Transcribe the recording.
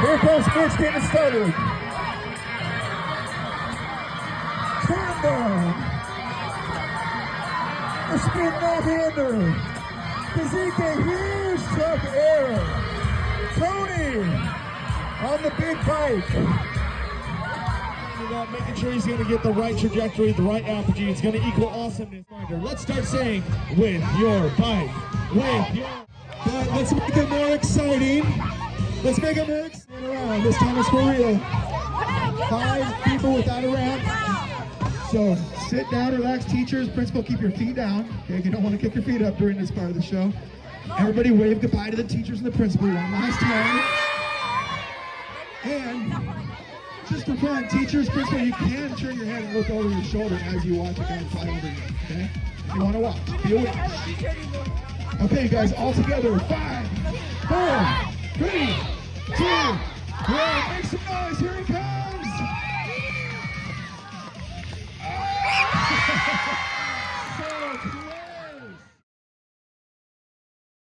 Here comes Mitch getting started. Turn down. The spin no-hander. Kazika, huge truck air. Tony on the big bike. Making sure he's going to get the right trajectory, the right apogee. It's going to equal awesomeness. Let's start saying, with your bike. With your... But let's make it more exciting. Let's make it more exciting around. This time it's for real. 5 people without a ramp. So sit down, relax. Teachers, principal, keep your feet down. Okay, if you don't want to kick your feet up during this part of the show. Everybody wave goodbye to the teachers and the principal one last time. And just for fun, teachers, principal, you can turn your head and look over your shoulder as you watch a guy fly over you, okay? If you want to watch, be aware. Okay, guys, all together, 5, 4, 3, 2, 1, make some noise, here he comes!